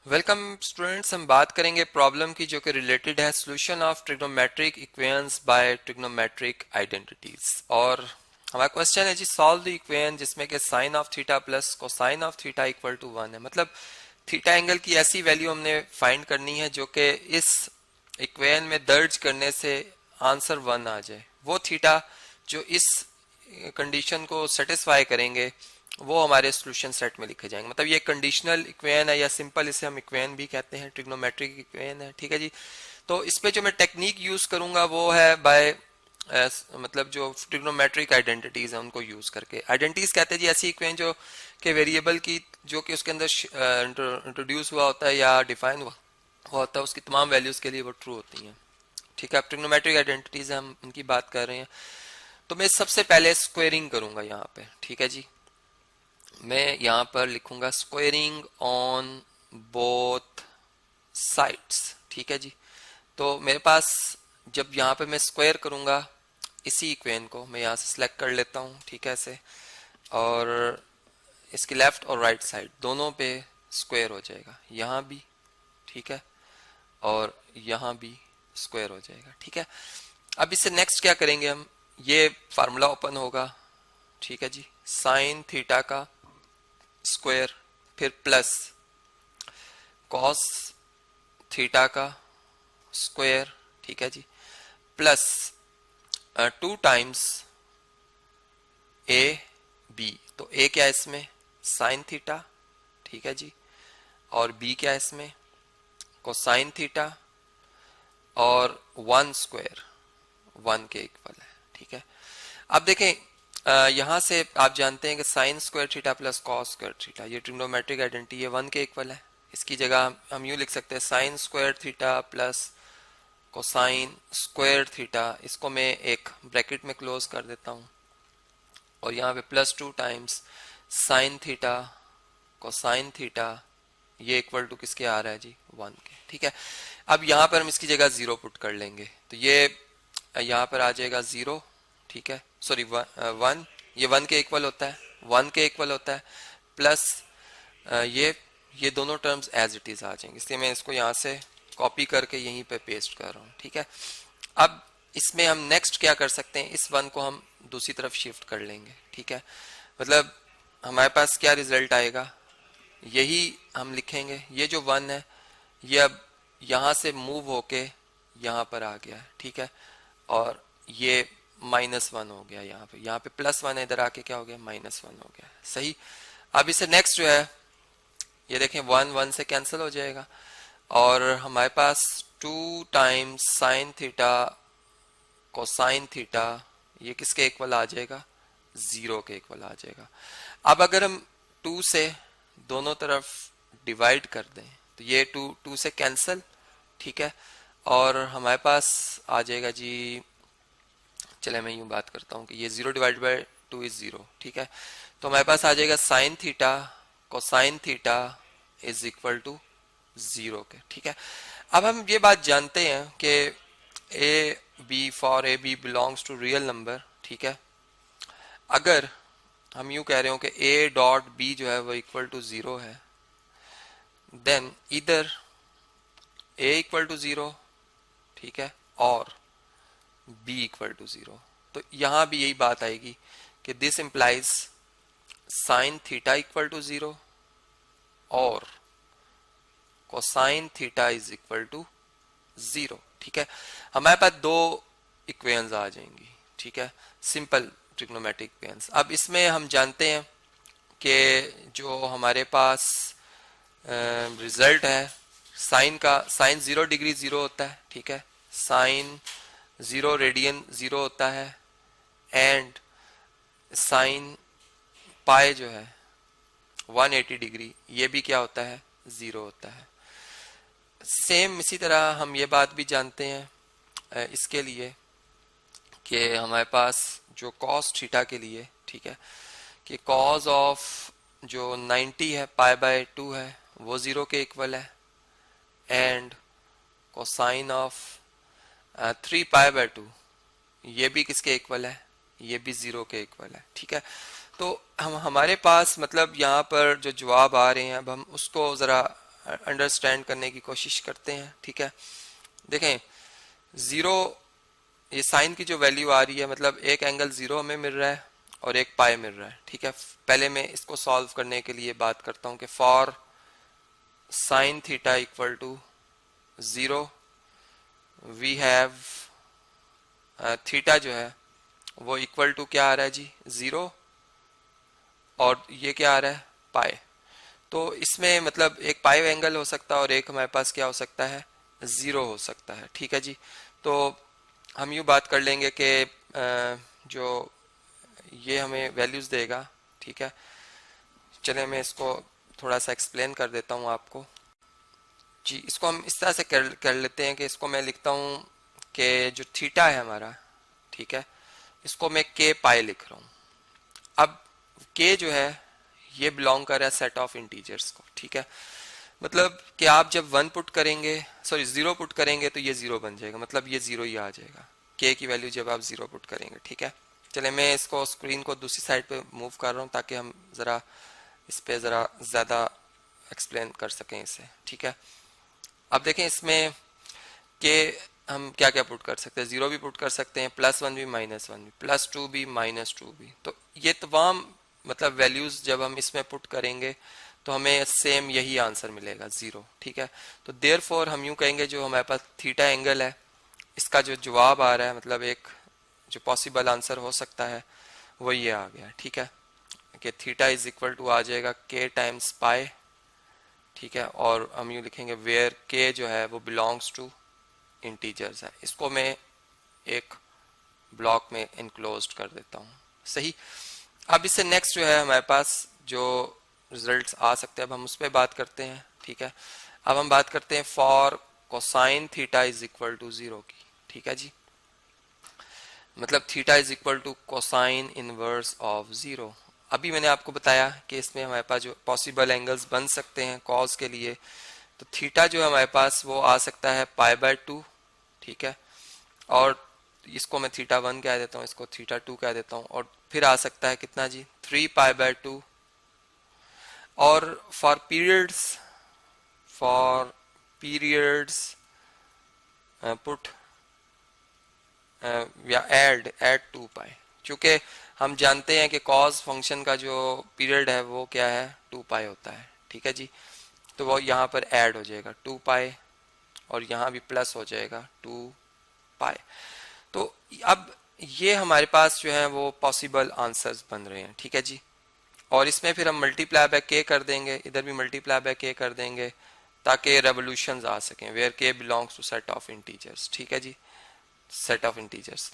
Welcome students, हम बात करेंगे प्रॉब्लम की जो कि रिलेटेड है solution of trigonometric equations bye trigonometric identities. और हमारा क्वेश्चन है जी, सॉल्व द इक्वेशन जिसमें कि sine of theta plus cosine of theta equal to 1 है। मतलब थीटा एंगल की ऐसी वैल्यू हमने फाइंड करनी है जो कि इस इक्वेशन में दर्ज करने से आंसर 1 आ जाए। वो थीटा जो इस कंडीशन को सेटिस्फाई करेंगे वो हमारे सॉल्यूशन सेट में लिखे जाएंगे। मतलब ये कंडीशनल इक्वेशन है या सिंपल इसे हम इक्वेशन भी कहते हैं, ट्रिग्नोमेट्रिक इक्वेशन है। ठीक है जी। तो इस पे जो मैं टेक्निक यूज करूंगा वो है बाय मतलब जो ट्रिग्नोमेट्रिक आइडेंटिटीज है उनको यूज करके। आइडेंटिटीज कहते हैं जी ऐसी इक्वेशन जो कि वेरिएबल की जो कि उसके अंदर इंट्रोड्यूस हुआ होता है या डिफाइन हुआ होता है उसकी तमाम वैल्यूज के लिए वो ट्रू होती हैं। ठीक है, अब ट्रिग्नोमेट्रिक आइडेंटिटीज हम उनकी बात कर रहे हैं। तो मैं सबसे पहले स्क्वेयरिंग करूंगा यहाँ पे। ठीक है जी, मैं यहां पर लिखूंगा स्क्वेयरिंग ऑन बोथ साइड्स। ठीक है जी। तो मेरे पास जब यहाँ पे मैं स्क्वायर करूंगा इसी इक्वेशन को मैं यहाँ से सिलेक्ट कर लेता हूँ। ठीक है ऐसे, और इसकी लेफ्ट और राइट साइड दोनों पे स्क्वायर हो जाएगा, यहाँ भी। ठीक है, और यहाँ भी स्क्वायर हो जाएगा। ठीक है, अब इससे नेक्स्ट क्या करेंगे हम, ये फार्मूला ओपन होगा। ठीक है जी, साइन थीटा का स्क्वायर फिर प्लस कॉस थीटा का स्क्वायर। ठीक है जी, प्लस 2 टाइम्स ए बी। तो ए क्या है इसमें, साइन थीटा। ठीक है जी, और बी क्या है इसमें, कोसाइन थीटा। और 1 स्क्वायर 1 के इक्वल है। ठीक है, अब देखें यहां से आप जानते हैं कि sine square theta plus cos square theta ये ट्रिग्नोमेट्रिक आइडेंटिटी है 1 के इक्वल है। इसकी जगह हम यूं लिख सकते हैं sine square theta plus cosine square theta. इसको मैं एक ब्रैकेट में क्लोज कर देता हूं, और यहाँ पे plus 2 times sign theta cosine theta ये इक्वल टू किसके आ रहा है जी, 1 के। ठीक है, अब यहाँ पर हम इसकी जगह 0 पुट कर लेंगे तो ये यहाँ पर आ जाएगा 0। ठीक है, सॉरी 1, ये 1 के इक्वल होता है, 1 के इक्वल होता है। प्लस ये दोनों टर्म्स एज इट इज आ जाएंगे, इसलिए मैं इसको यहाँ से कॉपी करके यहीं पे पेस्ट कर रहा हूँ। ठीक है, अब इसमें हम नेक्स्ट क्या कर सकते हैं, इस 1 को हम दूसरी तरफ शिफ्ट कर लेंगे। ठीक है, मतलब हमारे पास क्या रिजल्ट आएगा, यही हम लिखेंगे। ये जो 1 है ये अब यहाँ से मूव होके यहाँ पर आ गया है। ठीक है, और ये -1 हो गया, यहाँ पे +1 है, इधर आके क्या हो गया, -1 हो गया। सही, अब इसे नेक्स्ट जो है ये देखें 1 1 से कैंसिल हो जाएगा, और हमारे पास 2 times sign theta cosine theta ये किसके इक्वल आ जाएगा, 0 के इक्वल आ जाएगा। अब अगर हम 2 से दोनों तरफ डिवाइड कर दें तो ये 2 से कैंसिल। ठीक है, और हमारे पास आ जाएगा जी, चले मैं यूं बात करता हूं कि ये 0 / 2 इज 0। ठीक है, तो हमारे पास आ जाएगा sine theta cosine theta is equal to 0 के। ठीक है, अब हम ये बात जानते हैं कि A B for A B belongs to real number. ठीक है, अगर हम यूं कह रहे हो कि ए डॉट बी जो है वो इक्वल टू 0 है, देन इधर ए इक्वल टू 0, ठीक है, और बी इक्वल टू 0। तो यहां भी यही बात आएगी कि this implies sine theta equal to 0 और cosine theta is equal to 0। ठीक है, हमारे पास 2 इक्वेशंस आ जाएंगी। ठीक है, सिंपल ट्रिग्नोमेट्रिक इक्वेशंस। अब इसमें हम जानते हैं कि जो हमारे पास रिजल्ट है साइन 0 डिग्री 0 होता है। ठीक है, साइन 0 रेडियन 0 होता है, एंड साइन पाई जो है 180 डिग्री ये भी क्या होता है, 0 होता है। सेम इसी तरह हम ये बात भी जानते हैं इसके लिए कि हमारे पास जो कॉस थीटा के लिए, ठीक है, कि कॉस ऑफ जो 90 है π/2 है वो 0 के इक्वल है, एंड कोसाइन ऑफ 3π/2 ये भी किसके इक्वल है, ये भी 0 के इक्वल है। ठीक है, तो हम हमारे पास मतलब यहाँ पर जो जवाब आ रहे हैं अब हम उसको ज़रा अंडरस्टैंड करने की कोशिश करते हैं। ठीक है, देखें जीरो, ये साइन की जो वैल्यू आ रही है, मतलब एक एंगल जीरो हमें मिल रहा है और एक पाई मिल रहा है। ठीक है, पहले मैं इसको सॉल्व करने के लिए बात करता हूं कि for sine theta equal to zero we have theta जो है वो इक्वल टू क्या आ रहा है जी, जीरो, और ये क्या आ रहा है, पाई। तो इसमें मतलब एक पाई एंगल हो सकता है और एक हमारे पास क्या हो सकता है, जीरो हो सकता है। ठीक है जी, तो हम यूँ बात कर लेंगे कि जो ये हमें वैल्यूज देगा। ठीक है, चले मैं इसको थोड़ा सा एक्सप्लेन कर देता हूँ आपको जी। इसको हम इस तरह से कर लेते हैं कि इसको मैं लिखता हूँ कि जो थीटा है हमारा, ठीक है, इसको मैं के पाई लिख रहा हूँ। अब के जो है ये बिलोंग कर रहा है सेट ऑफ इंटीजर्स को। ठीक है, मतलब कि आप जब वन पुट करेंगे, सॉरी जीरो पुट करेंगे तो ये जीरो बन जाएगा, मतलब ये जीरो ही आ जाएगा के की वैल्यू जब आप जीरो पुट करेंगे। ठीक है, चले मैं इसको स्क्रीन को दूसरी साइड पे मूव कर रहा हूँ ताकि हम जरा इस पे जरा ज्यादा एक्सप्लेन कर सकें इसे। ठीक है, अब देखें इसमें के हम क्या क्या पुट कर सकते हैं, जीरो भी पुट कर सकते हैं, प्लस वन भी, माइनस वन भी, प्लस टू भी, माइनस टू भी। तो ये तमाम मतलब वैल्यूज जब हम इसमें पुट करेंगे तो हमें सेम यही आंसर मिलेगा, जीरो। ठीक है, तो देयरफॉर हम यूं कहेंगे जो हमारे पास थीटा एंगल है, इसका जो जवाब आ रहा है, मतलब एक जो पॉसिबल आंसर हो सकता है वो ये आ गया। ठीक है, कि थीटा इज इक्वल टू आ जाएगा के टाइम्स पाई। ठीक है, और हम यूं लिखेंगे वेयर के जो है वो बिलोंग्स टू इंटीजर्स है। इसको मैं एक ब्लॉक में इनक्लोज्ड कर देता हूँ। सही, अब इससे नेक्स्ट जो है हमारे पास जो रिजल्ट्स आ सकते हैं, अब हम उस पर बात करते हैं। ठीक है, अब हम बात करते हैं for cosine theta is equal to zero की। ठीक है जी, मतलब theta is equal to cosine inverse of zero. अभी मैंने आपको बताया कि इसमें हमारे पास जो पॉसिबल एंगल्स बन सकते हैं कॉस के लिए, तो थीटा जो है हमारे पास वो आ सकता है पाई बाय टू। ठीक है, और इसको मैं थीटा वन कह देता हूँ, इसको थीटा टू कह देता हूँ, और फिर आ सकता है कितना जी, थ्री पाई बाय टू। और फॉर पीरियड्स पुट या एड टू पाई, चूंकि हम जानते हैं कि कॉस फंक्शन का जो पीरियड है वो क्या है, टू पाई होता है। ठीक है जी, तो वो यहाँ पर ऐड हो जाएगा टू पाई, और यहाँ भी प्लस हो जाएगा टू पाई। तो अब ये हमारे पास जो है वो पॉसिबल आंसर्स बन रहे हैं। ठीक है जी, और इसमें फिर हम मल्टीप्लाई बाय के कर देंगे, इधर भी मल्टीप्लाई बाय के कर देंगे ताकि रेवोल्यूशंस आ सकें, where k belongs to set of integers. ठीक है जी, सेट ऑफ इंटीजर्स।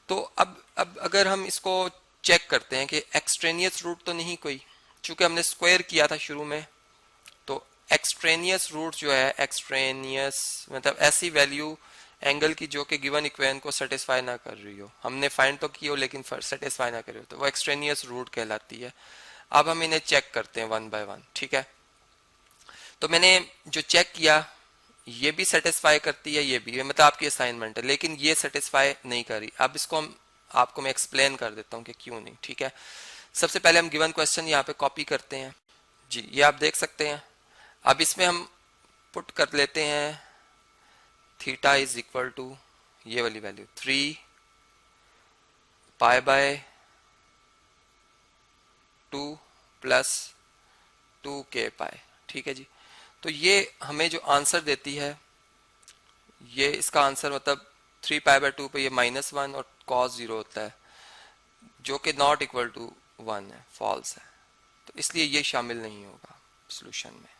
तो अब अगर हम इसको चेक करते हैं कि एक्सट्रेनियस रूट तो नहीं कोई, चूंकि हमने स्क्वायर किया था शुरू में, तो एक्सट्रेनियस रूट जो है, एक्सट्रेनियस मतलब ऐसी वैल्यू एंगल की जो कि गिवन इक्वेशन को सेटिस्फाई ना कर रही हो, हमने फाइंड तो की हो लेकिन सेटिस्फाई ना कर रही हो, तो वो एक्सट्रेनियस रूट कहलाती है। अब हम इन्हें चेक करते हैं वन बाय वन। ठीक है, तो मैंने जो चेक किया ये भी सेटिस्फाई करती है, ये भी, मतलब आपकी असाइनमेंट है, लेकिन ये सेटिस्फाई नहीं कर रही। अब इसको हम आपको मैं एक्सप्लेन कर देता हूँ कि क्यों नहीं। ठीक है, सबसे पहले हम गिवन क्वेश्चन यहाँ पे कॉपी करते हैं जी, ये आप देख सकते हैं। अब इसमें हम पुट कर लेते हैं थीटा इज इक्वल टू ये वाली value three pi by two plus two के पाई। ठीक है जी, तो ये हमें जो आंसर देती है, ये इसका आंसर मतलब थ्री पाई बाय टू पे ये माइनस वन और कॉस जीरो होता है, जो कि नॉट इक्वल टू वन है, फॉल्स है, तो इसलिए ये शामिल नहीं होगा सोल्यूशन में।